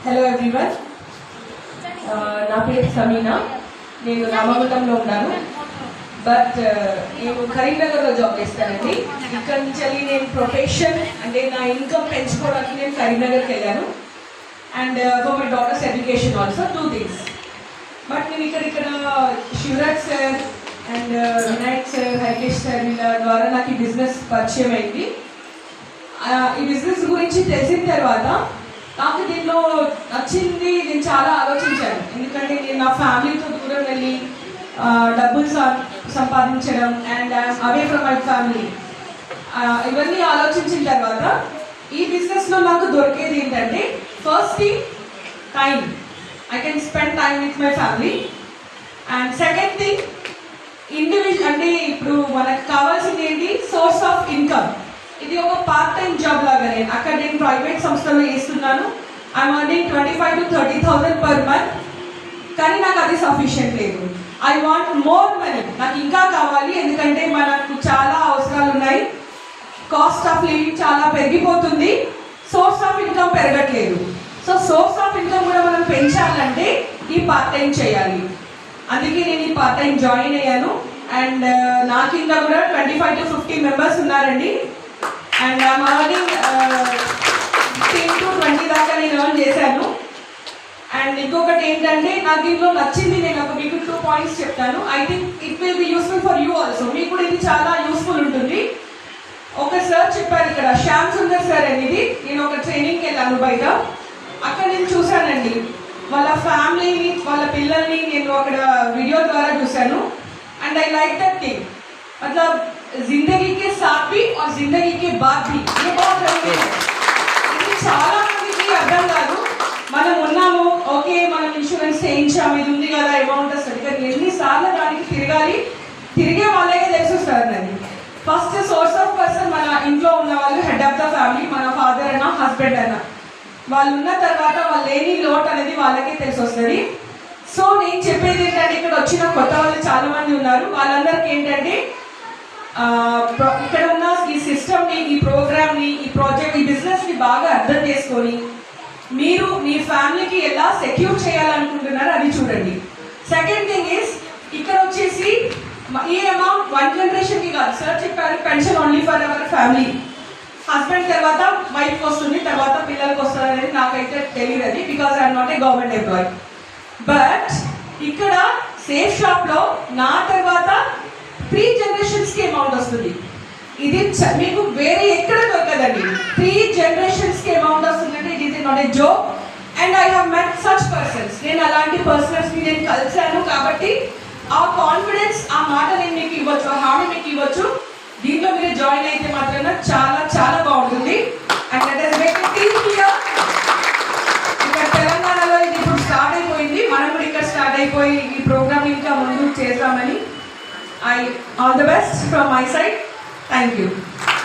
Hello everyone, నా పేరు సమీనా. నేను రామగుండంలో ఉన్నాను. బట్ నేను కరీంనగర్లో జాబ్ చేస్తానండి. ఇక్కడ నుంచి నేను ప్రొఫెషన్ అంటే నా ఇన్కమ్ పెంచుకోవడానికి నేను కరీంనగర్కి వెళ్ళాను. And for my daughter's education also 2 things. But నేను ఇక్కడ Shivraj sir and Vinayak sir, Haikesh sir వీళ్ళ ద్వారా నాకు ఈ బిజినెస్ పరిచయం అయింది. ఈ బిజినెస్ గురించి తెలిసిన తర్వాత నాకు దీనిలో నచ్చింది. నేను చాలా ఆలోచించాను, ఎందుకంటే నేను నా ఫ్యామిలీతో దూరం వెళ్ళి డబ్బులు సంపాదించడం and away from my family, ఇవన్నీ ఆలోచించిన తర్వాత ఈ బిజినెస్లో నాకు దొరికేది ఏంటంటే, first thing time. I can spend time with my family. And second thing individual, అంటే ఇప్పుడు మనకు కావాల్సింది ఏంటి, సోర్స్ ఆఫ్ ఇన్కమ్. ఇది ఒక పార్ట్ టైం జాబ్ లాగానే. అక్కడ నేను ప్రైవేట్ సంస్థలో చేస్తున్నాను. I'm earning 25,000 to 30,000 per month. కానీ నాకు అది సఫిషియెంట్ లేదు. I want more money. నాకు ఇంకా కావాలి, ఎందుకంటే మనకు చాలా అవసరాలు ఉన్నాయి. కాస్ట్ ఆఫ్ లివింగ్ చాలా పెరిగిపోతుంది, సోర్స్ ఆఫ్ ఇన్కమ్ పెరగట్లేదు. సో సోర్స్ ఆఫ్ ఇన్కమ్ కూడా మనం పెంచాలంటే ఈ పార్ట్ టైం చేయాలి. అందుకే నేను ఈ పార్ట్ టైం జాయిన్ అయ్యాను. అండ్ నా కింద కూడా 25 to 50 మెంబర్స్ ఉన్నారండి. అండ్ ఐఎమ్ అర్నింగ్ 15 to 20 దాకా నేను ఎర్న్ చేశాను. అండ్ ఇంకొకటి ఏంటంటే, నాకు దీంట్లో నచ్చింది, నేను మీకు 2 పాయింట్స్ చెప్తాను. I think it will be useful for you also. మీకు కూడా ఇది చాలా యూస్ఫుల్ ఉంటుంది. ఒక సార్ చెప్పారు ఇక్కడ, శ్యామ్ సుందర్ సార్ అనేది. నేను ఒక ట్రైనింగ్కి వెళ్ళాను బయట. అక్కడ నేను చూశానండి వాళ్ళ ఫ్యామిలీని, వాళ్ళ పిల్లల్ని నేను అక్కడ వీడియో ద్వారా చూశాను. And I like that thing. मतलब जिंदगी के साथ भी और जिंदगी के बाद भी ये बहुत जरूरी है. ఇది చాలా మందికి అర్థం కాదు. మనం ఉన్నాము, ఓకే, మనం ఇన్సూరెన్స్ చేయించాము, ఇది ఉంది కదా, అమౌంట్ వస్తుంది. కానీ ఎన్నిసార్లు దానికి తిరగాలి, తిరిగే వాళ్ళకే తెలిసి వస్తుందండి. ఫస్ట్ సోర్స్ ఆఫ్ పర్సన్ మన ఇంట్లో ఉన్న వాళ్ళు, హెడ్ ఆఫ్ ద ఫ్యామిలీ, మన ఫాదర్ అన్న, హస్బెండ్ అన్న. వాళ్ళు ఉన్న తర్వాత వాళ్ళు లేని లోటు అనేది వాళ్ళకే తెలిసి వస్తుంది. సో నేను చెప్పేది ఏంటంటే, ఇక్కడ వచ్చిన కొత్త వాళ్ళు చాలా మంది ఉన్నారు. వాళ్ళందరికీ ఏంటంటే, ఇక్కడ ఉన్న ఈ సిస్టమ్ని, ఈ ప్రోగ్రామ్ని, ఈ ప్రాజెక్ట్, ఈ బిజినెస్ని బాగా అర్థం చేసుకొని మీరు మీ ఫ్యామిలీకి ఎలా సెక్యూర్ చేయాలనుకుంటున్నారో అది చూడండి. సెకండ్ థింగ్ ఈస్, ఇక్కడ వచ్చేసి ఈ అమౌంట్ 1 జనరేషన్కి కాదు. సార్ చెప్పారు pension only for our family. Husband తర్వాత వైఫ్ వస్తుంది, తర్వాత పిల్లలకి వస్తుంది అనేది నాకైతే తెలియదు అది, because I'm not a government employee. But ఇక్కడ సేఫ్ షాప్లో నా తర్వాత 3 జనరేషన్స్కి అమౌంట్ వస్తుంది. ఇది మీకు వేరే ఎక్కడ దొరకదండి. 3 జనరేషన్స్కి అమౌంట్ వస్తుందంటే it is not a joke. And I have met such persons. నేను అలాంటి పర్సన్స్ని నేను కలిశాను. కాబట్టి ఆ కాన్ఫిడెన్స్, ఆ మాట నేను మీకు ఇవ్వచ్చు, ఆ హామీ మీకు ఇవ్వచ్చు. దీంట్లో మీరు జాయిన్ అయితే మాత్రం చాలా చాలా బాగుంటుంది. And that is make it easier. ఇక్కడ తెలంగాణలో ఇది ఇప్పుడు స్టార్ట్ అయిపోయింది. మనం కూడా ఇక్కడ స్టార్ట్ అయిపోయి ఈ ప్రోగ్రామ్ ఇంకా ముందుకు చేద్దామని. All the best from my side. Thank you.